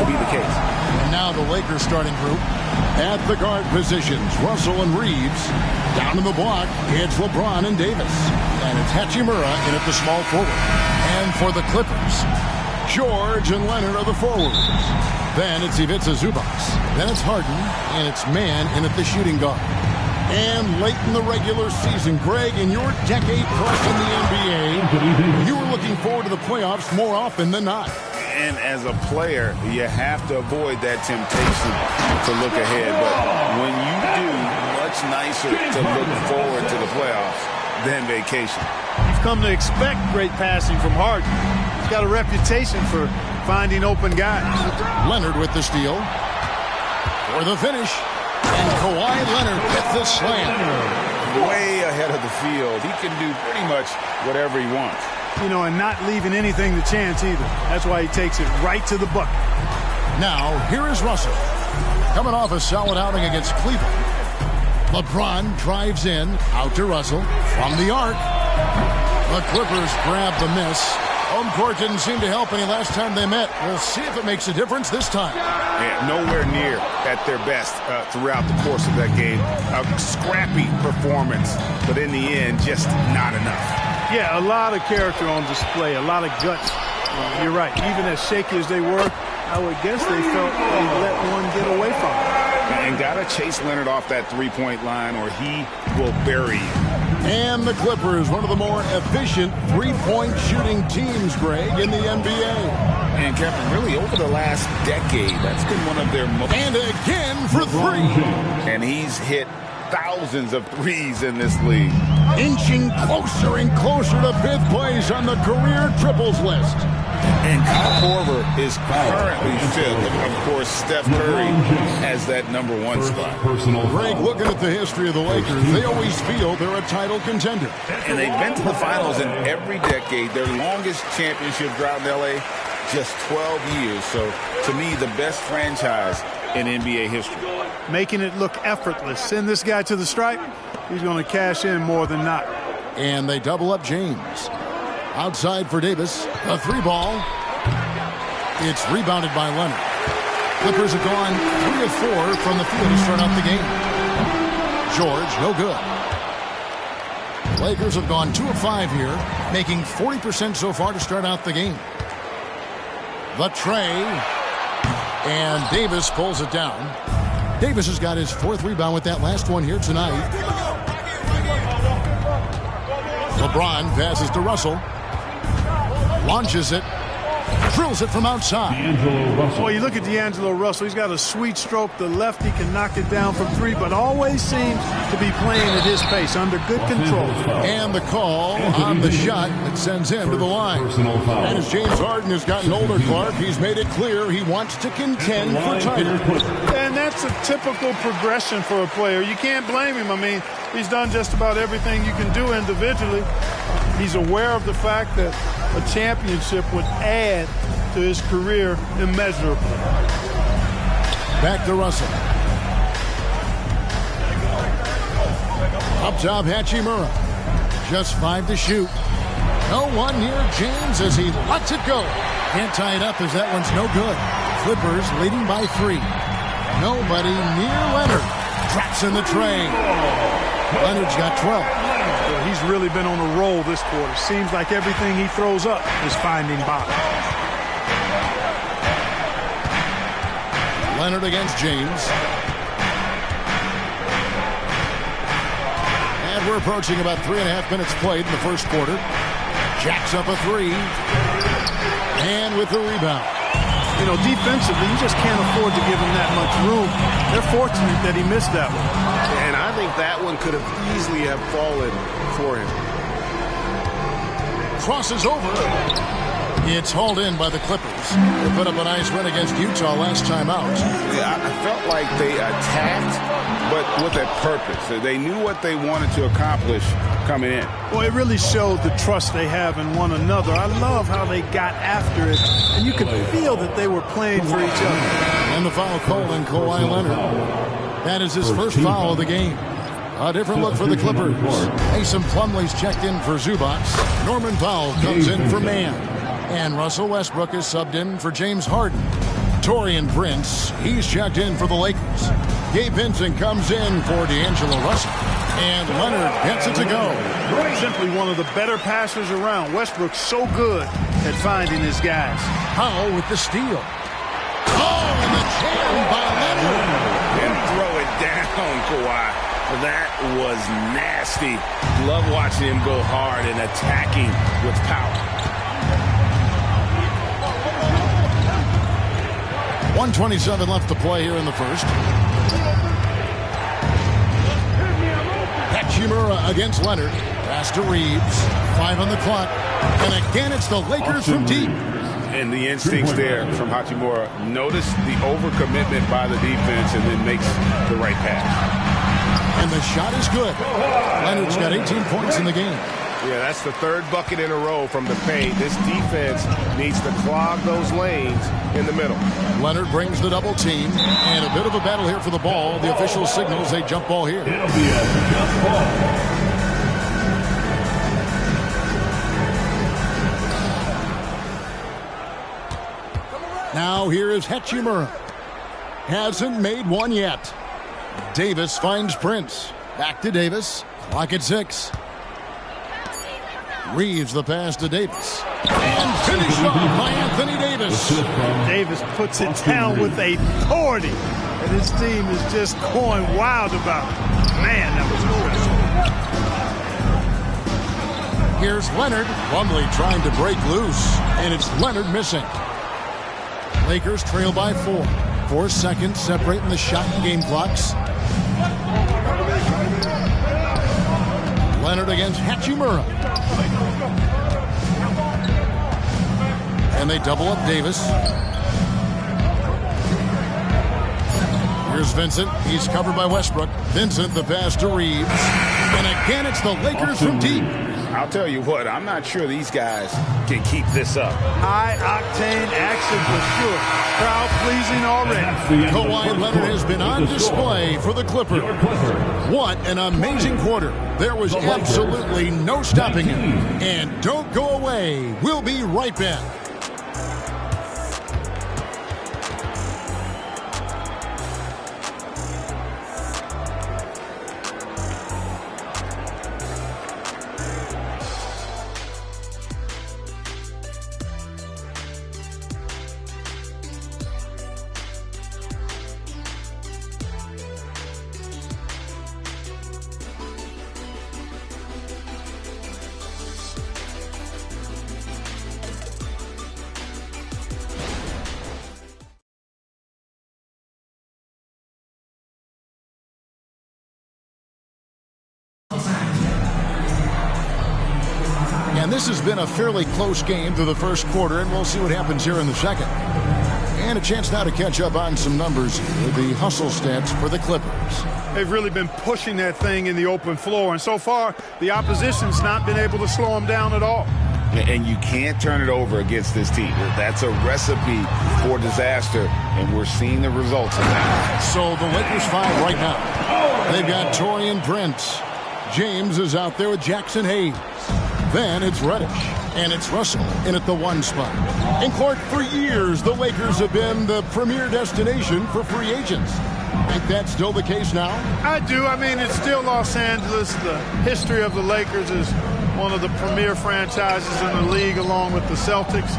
to be the case. And now the Lakers starting group. At the guard positions, Russell and Reeves. Down in the block, it's LeBron and Davis. And it's Hachimura in at the small forward. And for the Clippers, George and Leonard are the forwards. Then it's Ivica Zubac. Then it's Harden, and it's Mann in at the shooting guard. And late in the regular season, Greg, in your decade plus in the NBA, you were looking forward to the playoffs more often than not. And as a player, you have to avoid that temptation to look ahead. But when you do, much nicer to look forward to the playoffs than vacation. You've come to expect great passing from Harden. He's got a reputation for finding open guys. Leonard with the steal. For the finish. And Kawhi Leonard with the slam. Way ahead of the field. He can do pretty much whatever he wants. You know, and not leaving anything to chance either. That's why he takes it right to the bucket. Now, here is Russell. Coming off a solid outing against Cleveland. LeBron drives in, out to Russell, from the arc. The Clippers grab the miss. Home court didn't seem to help any last time they met. We'll see if it makes a difference this time. Yeah, nowhere near at their best throughout the course of that game. A scrappy performance, but in the end, just not enough. Yeah, a lot of character on display, a lot of guts. You're right. Even as shaky as they were, I would guess they felt they let one get away from them. And got to chase Leonard off that three-point line or he will bury you. And the Clippers, one of the more efficient three-point shooting teams, Greg, in the NBA. And Kevin, really over the last decade, that's been one of their most... And again for three. And he's hit thousands of threes in this league. Inching closer and closer to fifth place on the career triples list. And Kyle Korver is currently fifth. Of course, Steph Curry has that number one spot. Greg, looking at the history of the Lakers, they always feel they're a title contender. And they've been to the finals in every decade. Their longest championship drought in L.A., just 12 years. So, to me, the best franchise in NBA history. Making it look effortless. Send this guy to the stripe. He's going to cash in more than not. And they double up James. Outside for Davis. A three ball. It's rebounded by Leonard. Clippers have gone 3 of 4 from the field to start out the game. George, no good. Lakers have gone 2 of 5 here, making 40% so far to start out the game. The tray. And Davis pulls it down. Davis has got his 4th rebound with that last one here tonight. LeBron passes to Russell. Launches it. Drills it from outside. Well, you look at D'Angelo Russell. He's got a sweet stroke. The lefty can knock it down from 3, but always seems to be playing at his pace, under good control. And the call on the shot that sends him to the line. And as James Harden has gotten older, Clark, he's made it clear he wants to contend for title. And that's a typical progression for a player. You can't blame him. I mean, he's done just about everything you can do individually. He's aware of the fact that a championship would add to his career immeasurably. Back to Russell. Up top, Hachimura. Just 5 to shoot. No one near James as he lets it go. Can't tie it up as that one's no good. Clippers leading by 3. Nobody near Leonard. Drops in the tray. Leonard's got 12. He's really been on a roll this quarter. Seems like everything he throws up is finding bottom. Leonard against James. And we're approaching about 3.5 minutes played in the first quarter. Jacks up a 3. And with the rebound. You know, defensively, you just can't afford to give him that much room. They're fortunate that he missed that one. And I think that one could have easily have fallen for him. Crosses over. It's hauled in by the Clippers. They put up a nice win against Utah last time out. Yeah, I felt like they attacked, but with a purpose. They knew what they wanted to accomplish coming in. Well, it really showed the trust they have in one another. I love how they got after it, and you could feel that they were playing for each other. And the foul called on Kawhi Leonard. That is his first foul of the game. A different look for the Clippers. Mason Plumlee's checked in for Zubac. Norman Powell comes in for Mann. And Russell Westbrook is subbed in for James Harden. Taurean Prince, he's checked in for the Lakers. Gabe Vincent comes in for D'Angelo Russell. And Leonard gets it to go. Simply one of the better passers around. Westbrook's so good at finding his guys. Powell with the steal. Oh, and the jam by Leonard. And throw it down, Kawhi. That was nasty. Love watching him go hard and attacking with power. 1:27 left to play here in the first. Hachimura against Leonard. Pass to Reeves. 5 on the clock. And again, it's the Lakers from deep. And the instincts there from Hachimura. Notice the overcommitment by the defense and then makes the right pass. And the shot is good. Leonard's got 18 points in the game. Yeah, that's the third bucket in a row from the paint. This defense needs to clog those lanes in the middle. Leonard brings the double team. And a bit of a battle here for the ball. The official signals a jump ball here. It'll be a jump ball. Now here is Hachimura. Hasn't made one yet. Davis finds Prince. Back to Davis. Clock at 6. Reeves the pass to Davis. And finished off by Anthony Davis. Davis puts it down with authority. And his team is just going wild about it. Man, that was impressive. Here's Leonard. Plumlee trying to break loose. And it's Leonard missing. Lakers trail by 4. 4 seconds separating the shot and game clocks. Leonard against Hachimura. And they double up Davis. Here's Vincent. He's covered by Westbrook. Vincent the pass to Reeves. And again, it's the Lakers from deep. I'll tell you what, I'm not sure these guys can keep this up. High-octane action for sure. Crowd-pleasing already. Kawhi Leonard has been on display for the Clippers. What an amazing quarter. There was absolutely no stopping him. And don't go away. We'll be right back. And this has been a fairly close game through the first quarter, and we'll see what happens here in the second. And a chance now to catch up on some numbers with the hustle stats for the Clippers. They've really been pushing that thing in the open floor, and so far, the opposition's not been able to slow them down at all. And you can't turn it over against this team. That's a recipe for disaster, and we're seeing the results of that. So the Lakers 5 right now. They've got Taurean Prince. James is out there with Jackson Hayes. Then it's Reddish, and it's Russell in at the 1 spot. And Clark, for years, the Lakers have been the premier destination for free agents. Think that's still the case now? I do. I mean, it's still Los Angeles. The history of the Lakers is one of the premier franchises in the league along with the Celtics.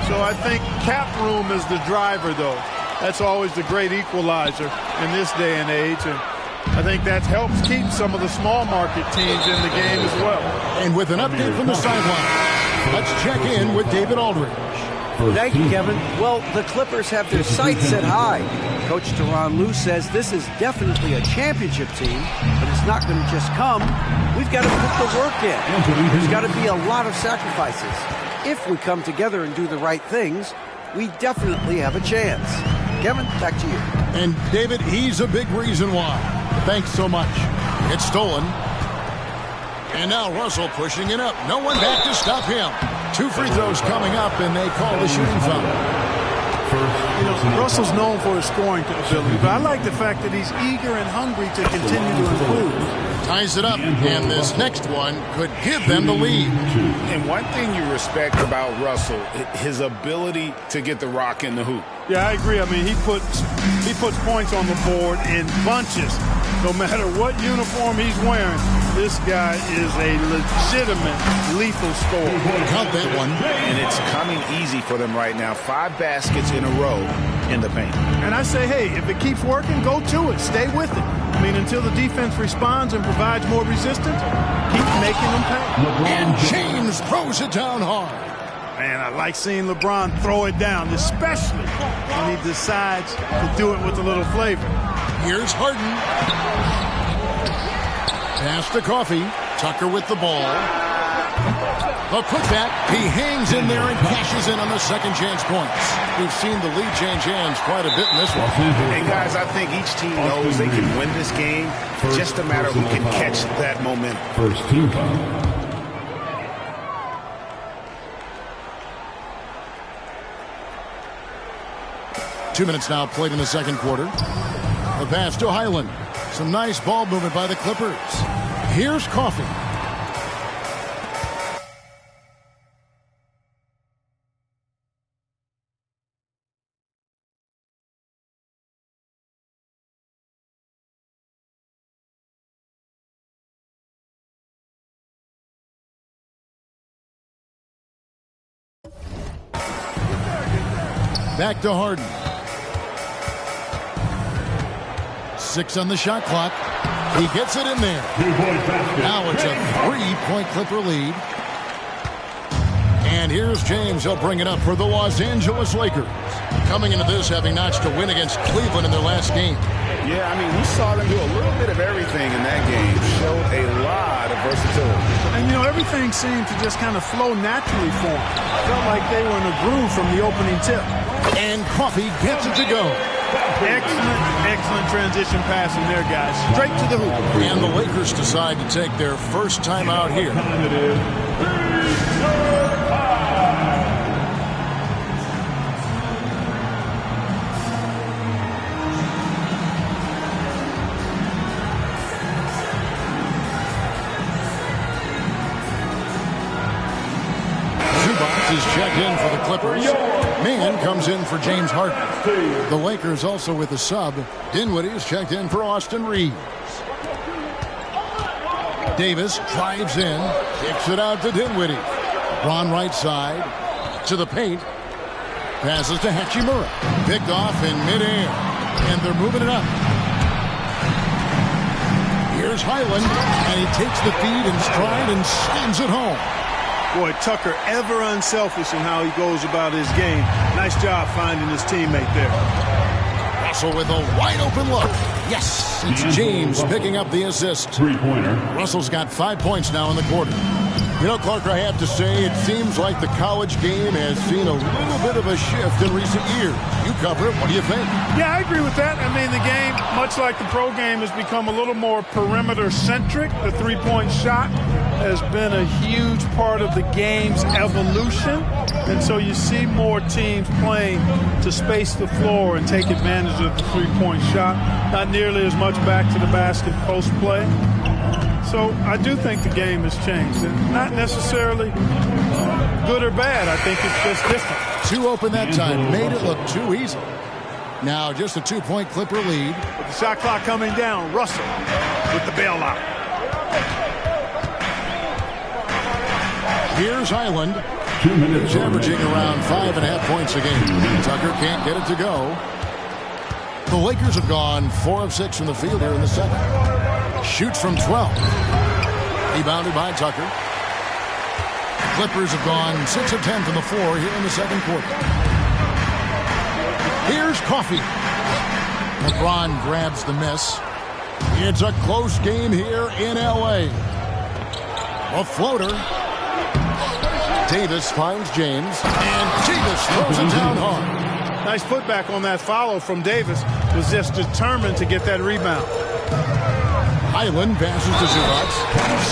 So I think cap room is the driver, though. That's always the great equalizer in this day and age. And I think that helps keep some of the small market teams in the game as well. And with an update from the sideline, let's check in with David Aldridge. Thank you, Kevin. Well, the Clippers have their sights set high. Coach Tyronn Lue says this is definitely a championship team, but it's not going to just come. We've got to put the work in. There's got to be a lot of sacrifices. If we come together and do the right things, we definitely have a chance. Kevin, back to you. And David, he's a big reason why. Thanks so much. It's stolen. And now Russell pushing it up. No one back to stop him. 2 free throws coming up, and they call the shooting foul. You know, Russell's known for his scoring ability, but I like the fact that he's eager and hungry to continue to improve. Ties it up, and this next one could give them the lead. And one thing you respect about Russell, his ability to get the rock in the hoop. Yeah, I agree. I mean, he puts points on the board in bunches. No matter what uniform he's wearing, this guy is a legitimate lethal scorer. Count that one. And it's coming easy for them right now. 5 baskets in a row in the paint. And I say, hey, if it keeps working, go to it. Stay with it. I mean, until the defense responds and provides more resistance, keep making them pay. And James throws it down hard. Man, I like seeing LeBron throw it down, especially when he decides to do it with a little flavor. Here's Harden. Pass to Coffee. Tucker with the ball. A putback. He hangs in there and cashes in on the second chance points. We've seen the lead change hands quite a bit in this one. And guys, I think each team knows they can win this game. Just a matter of who can catch that momentum. First team foul. 2 minutes now played in the second quarter. A pass to Highland. Some nice ball movement by the Clippers. Here's Coffee. Back to Harden. 6 on the shot clock. He gets it in there. Now it's a 3-point Clipper lead. And here's James. He'll bring it up for the Los Angeles Lakers. Coming into this, having notched a win against Cleveland in their last game. Yeah, I mean, we saw them do a little bit of everything in that game. Showed a lot of versatility. And, you know, everything seemed to just kind of flow naturally for them. Felt like they were in a groove from the opening tip. And Coffee gets it to go. Excellent transition passing there, guys. Straight to the hoop. And the Lakers decide to take their first time out here. Zubac is checked in for the Clippers. Mann comes in for James Harden. The Lakers also with a sub. Dinwiddie is checked in for Austin Reeves. Davis drives in, kicks it out to Dinwiddie. Ron right side to the paint. Passes to Hachimura. Picked off in midair. And they're moving it up. Here's Highland. And he takes the feed in stride and slams it home. Boy, Tucker ever unselfish in how he goes about his game. Nice job finding his teammate there. Russell with a wide open look. Yes, it's James picking up the assist. 3-pointer. Russell's got 5 points now in the quarter. You know, Clark, I have to say, it seems like the college game has seen a little bit of a shift in recent years. You cover it. What do you think? Yeah, I agree with that. I mean, the game, much like the pro game, has become a little more perimeter-centric. The three-point shot has been a huge part of the game's evolution. And so you see more teams playing to space the floor and take advantage of the three-point shot. Not nearly as much back to the basket post play. So I do think the game has changed. And not necessarily good or bad. I think it's just different. Too open that time. Made it look too easy. Now just a 2-point Clipper lead. With the shot clock coming down, Russell with the bailout. Here's Highland. 2 minutes. He's averaging around 5.5 points a game. Tucker can't get it to go. The Lakers have gone 4 of 6 from the field here in the second. Shoots from 12. Rebounded by Tucker. Clippers have gone 6 of 10 from the floor here in the second quarter. Here's Coffee. LeBron grabs the miss. It's a close game here in L.A. A floater. Davis finds James, and Davis throws it down hard. Nice putback on that follow from Davis. Was just determined to get that rebound. Highland passes to Zubats.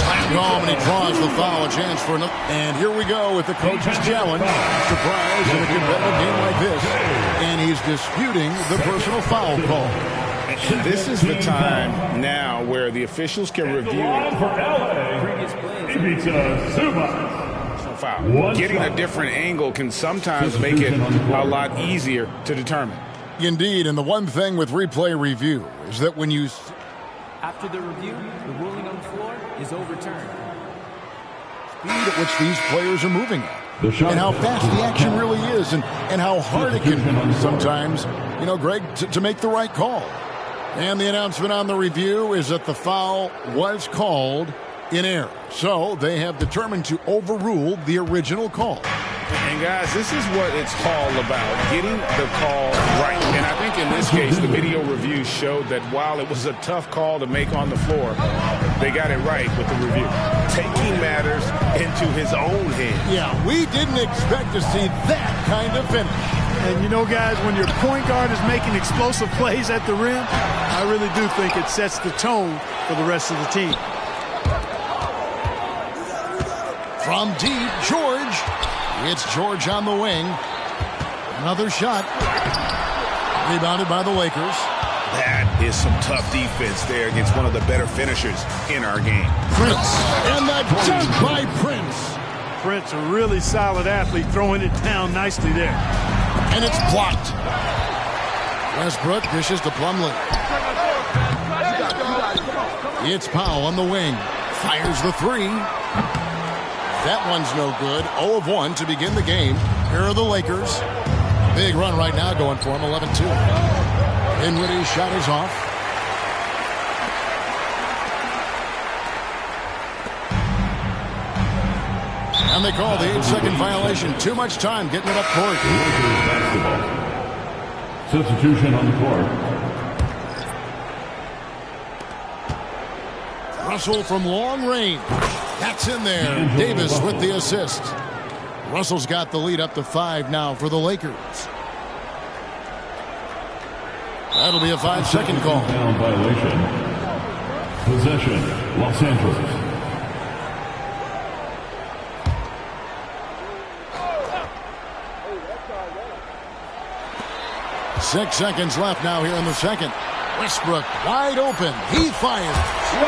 Slammed home, and he draws the foul. A chance for another. And here we go with the coach's challenge. Surprise in a competitive game like this. And he's disputing the personal foul call. And this is the time now where the officials can review foul. Getting a different angle can sometimes make it a lot easier to determine. Indeed, and the one thing with replay review is that when you... After the review, the ruling on the floor is overturned. Speed at which these players are moving at. And how fast the action really is, and how hard it can be sometimes, you know, Greg, to make the right call. And the announcement on the review is that the foul was called in error. So they have determined to overrule the original call. And guys, this is what it's all about, getting the call right. And I think in this case, the video review showed that while it was a tough call to make on the floor, they got it right with the review. Taking matters into his own hands. Yeah, we didn't expect to see that kind of finish. And you know, guys, when your point guard is making explosive plays at the rim, I really do think it sets the tone for the rest of the team. From deep, George. It's George on the wing. Another shot. Rebounded by the Lakers. That is some tough defense there against one of the better finishers in our game. Prince. And the dunk by Prince. Prince, a really solid athlete, throwing it down nicely there. And it's blocked. Westbrook dishes to Plumlee. It's Powell on the wing. Fires the three. That one's no good. 0 of 1 to begin the game. Here are the Lakers. Big run right now going for him, 11-2. Dinwiddie's shot is off. And they call the 8-second violation. Too much time getting it up court. Substitution on the court. Russell from long range. That's in there. Davis with the assist. Russell's got the lead up to 5 now for the Lakers. That'll be a 5-second call. Down violation. Possession, Los Angeles. Six seconds left now here in the second. Westbrook wide open. He fires.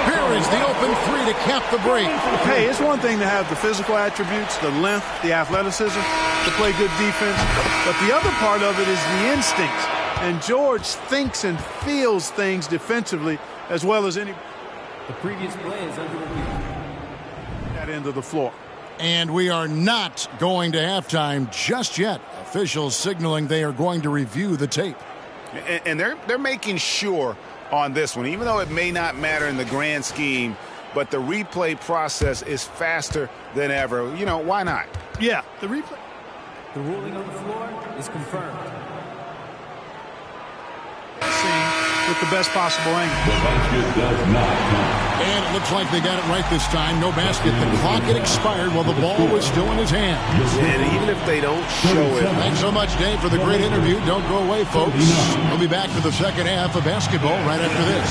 Here is the open three to cap the break. Hey, it's one thing to have the physical attributes, the length, the athleticism, to play good defense. But the other part of it is the instincts. And George thinks and feels things defensively as well as any. The previous play is under review. That end of the floor. And we are not going to halftime just yet. Officials signaling they are going to review the tape. And they're making sure on this one, even though it may not matter in the grand scheme, but the replay process is faster than ever. You know, why not? Yeah, the replay. The ruling on the floor is confirmed. With the best possible angle. The basket does not count. And it looks like they got it right this time. No basket. The clock had expired while the ball was still in his hand. And even if they don't show it. Thanks so much, Dave, for the great interview. Don't go away, folks. We'll be back for the second half of basketball right after this.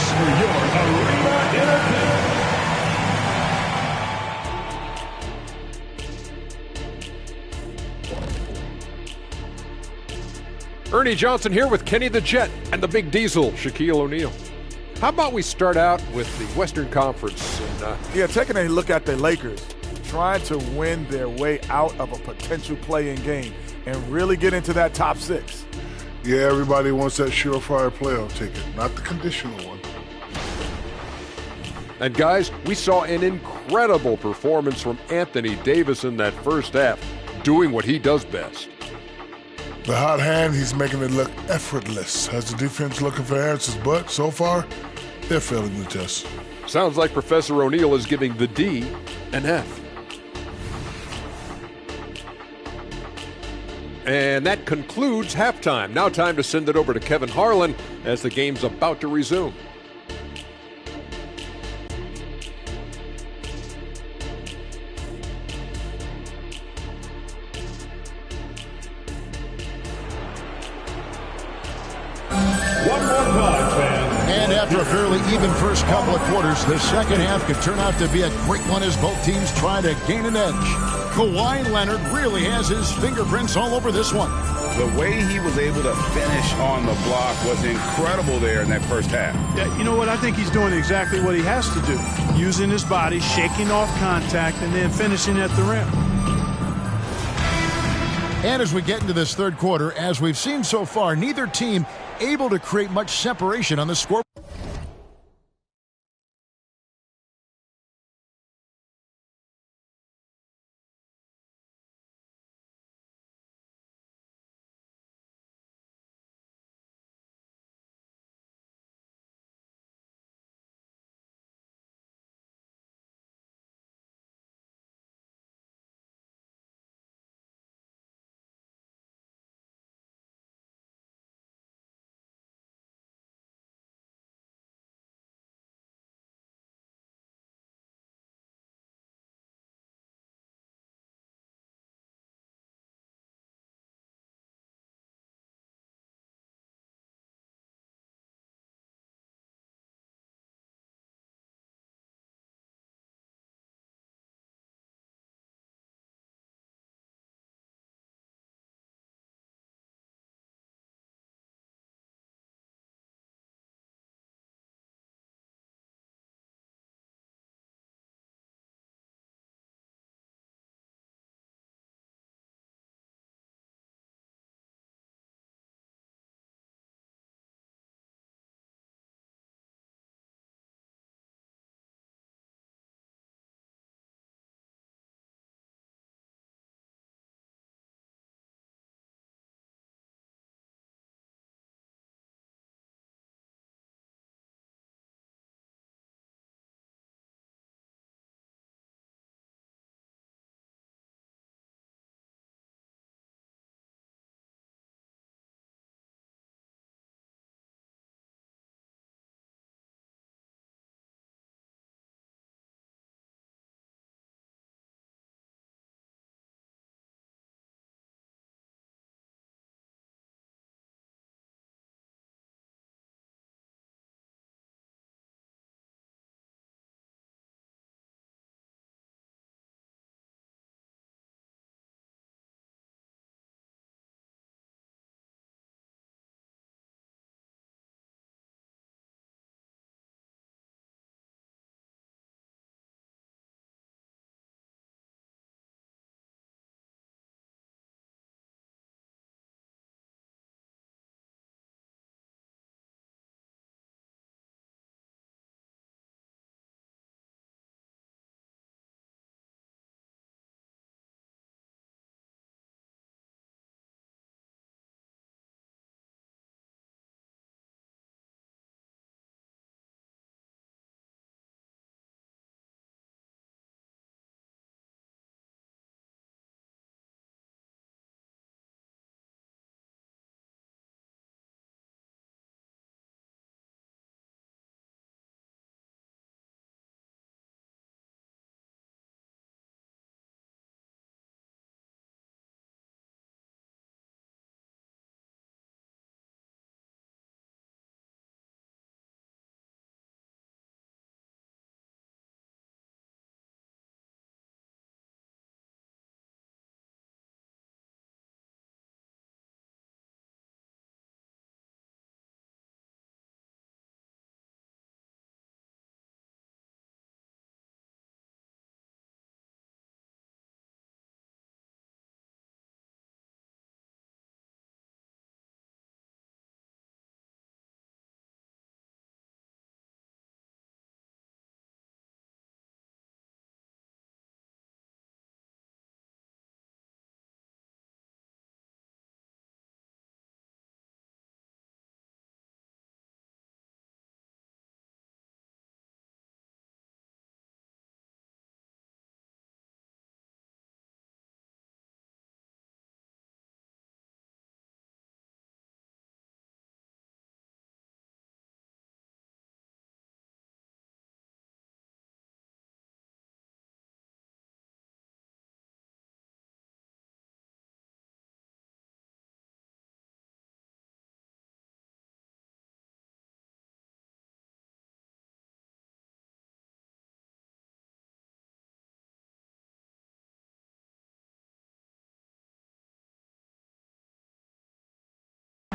Ernie Johnson here with Kenny the Jet and the Big Diesel, Shaquille O'Neal. How about we start out with the Western Conference? And, taking a look at the Lakers, trying to win their way out of a potential play-in game and really get into that top 6. Yeah, everybody wants that surefire playoff ticket, not the conditional one. And guys, we saw an incredible performance from Anthony Davis in that first half, doing what he does best. The hot hand, he's making it look effortless. Has the defense looking for answers, but so far, they're failing the test. Sounds like Professor O'Neal is giving the D an F. And that concludes halftime. Now time to send it over to Kevin Harlan as the game's about to resume. After a fairly even first couple of quarters, the second half could turn out to be a great one as both teams try to gain an edge. Kawhi Leonard really has his fingerprints all over this one. The way he was able to finish on the block was incredible there in that first half. Yeah, you know what? I think he's doing exactly what he has to do. Using his body, shaking off contact, and then finishing at the rim. And as we get into this third quarter, as we've seen so far, neither team able to create much separation on the scoreboard.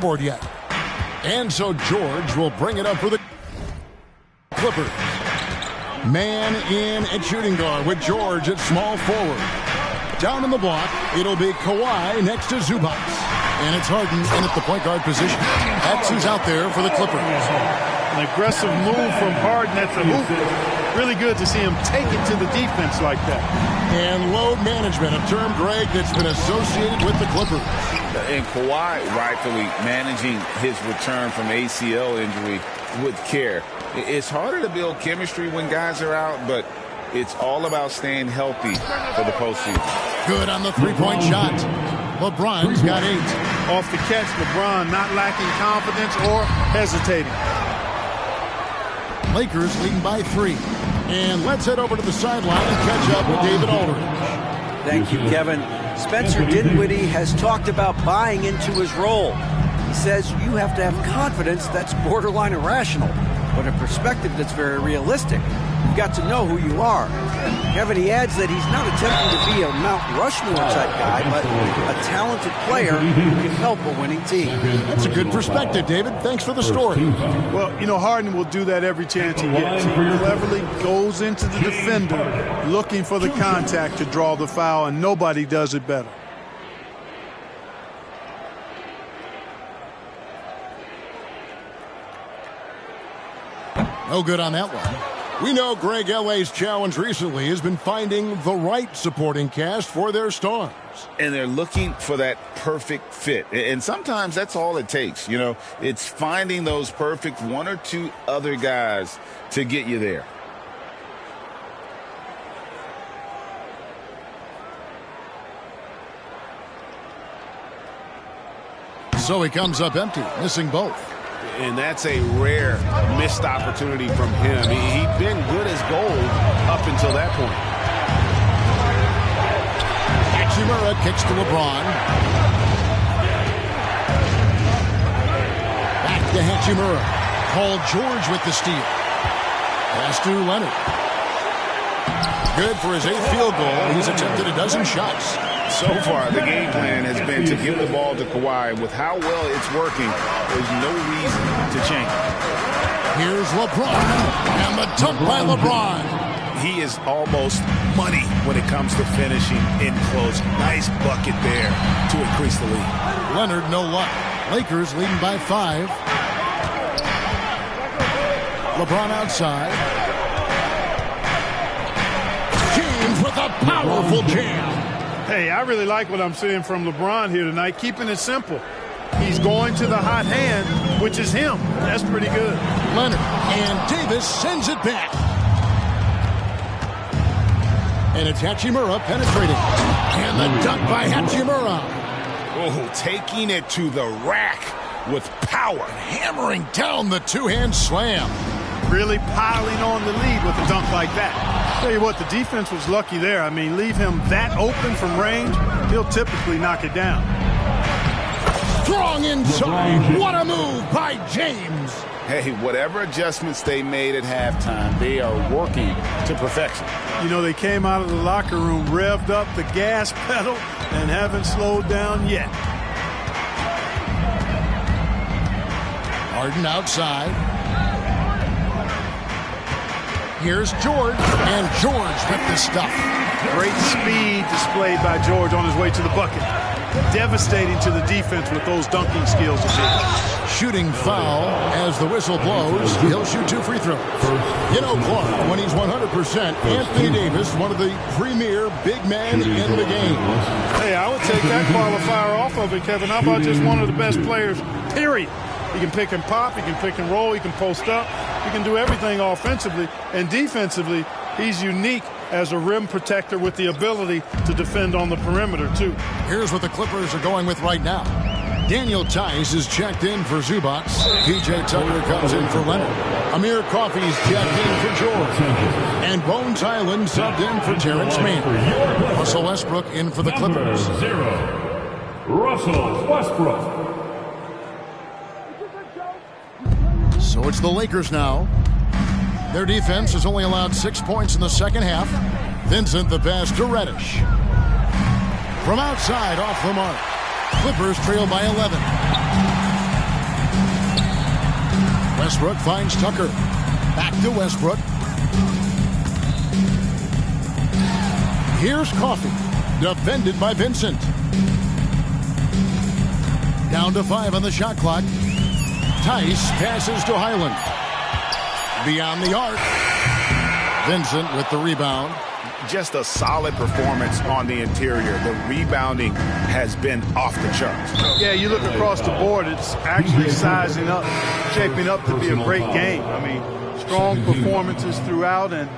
board yet. And so George will bring it up for the Clippers. Man in at shooting guard with George at small forward. Down in the block, it'll be Kawhi next to Zubac. And it's Harden in at the point guard position. That's who's out there for the Clippers. An aggressive move from Harden at the hoop. Really good to see him take it to the defense like that. And load management, a term, Greg, that's been associated with the Clippers. And Kawhi rightfully managing his return from ACL injury with care. It's harder to build chemistry when guys are out, but it's all about staying healthy for the postseason. Good on the three-point shot. LeBron's got 8. Off the catch, LeBron not lacking confidence or hesitating. Lakers leading by 3. And let's head over to the sideline and catch up with David Aldridge. Thank you, Kevin. Spencer Dinwiddie has talked about buying into his role. He says you have to have confidence that's borderline irrational, but a perspective that's very realistic. You've got to know who you are. Kevin, he adds that he's not attempting to be a Mount Rushmore-type guy, but a talented player who can help a winning team. That's a good perspective, David. Thanks for the story. Well, you know, Harden will do that every chance he gets. He cleverly goes into the defender looking for the contact to draw the foul, and nobody does it better. No good on that one. We know Greg L.A.'s challenge recently has been finding the right supporting cast for their stars. And they're looking for that perfect fit. And sometimes that's all it takes. You know, it's finding those perfect 1 or 2 other guys to get you there. So he comes up empty, missing both. And that's a rare missed opportunity from him. He'd been good as gold up until that point. Hachimura kicks to LeBron. Back to Hachimura. Paul George with the steal. Pass to Leonard. Good for his 8th field goal. He's attempted a dozen shots. So far, the game plan has been to give the ball to Kawhi. With how well it's working, there's no reason to change. Here's LeBron, and the dunk by LeBron. He is almost money when it comes to finishing in close. Nice bucket there to increase the lead. Leonard, no luck. Lakers leading by 5. LeBron outside. James with a powerful jam. Hey, I really like what I'm seeing from LeBron here tonight, keeping it simple. He's going to the hot hand, which is him. That's pretty good. Leonard, and Davis sends it back. And it's Hachimura penetrating. And the dunk by Hachimura. Oh, taking it to the rack with power. Hammering down the two-hand slam. Really piling on the lead with a dunk like that. Tell you what, the defense was lucky there. I mean, leave him that open from range, he'll typically knock it down. Strong inside. What a move by James. Hey, whatever adjustments they made at halftime, they are working to perfection. You know, they came out of the locker room, revved up the gas pedal, and haven't slowed down yet. Harden outside. Here's George, and George with the stuff. Great speed displayed by George on his way to the bucket. Devastating to the defense with those dunking skills of his. Shooting foul as the whistle blows. He'll shoot 2 free throws. You know, Clark, when he's 100%, Anthony Davis, one of the premier big men in the game. Hey, I would take that qualifier off of it, Kevin. How about just one of the best players, period? He can pick and pop, he can pick and roll, he can post up, he can do everything offensively. And defensively, he's unique as a rim protector with the ability to defend on the perimeter, too. Here's what the Clippers are going with right now. Daniel Tice is checked in for Zubac. P.J. Tucker comes in for Leonard. Amir Coffey's checked in for George. And Bones Island subbed in for Terrence Mann. Russell Westbrook in for the Clippers. 0. Russell Westbrook. So it's the Lakers now. Their defense has only allowed 6 points in the second half. Vincent the pass to Reddish. From outside, off the mark. Clippers trail by 11. Westbrook finds Tucker. Back to Westbrook. Here's Coffey. Defended by Vincent. Down to 5 on the shot clock. Tice passes to Highland. Beyond the arc. Vincent with the rebound. Just a solid performance on the interior. The rebounding has been off the charts. Yeah, you look across the board, it's actually sizing up, shaping up to be a great game. I mean, strong performances throughout, and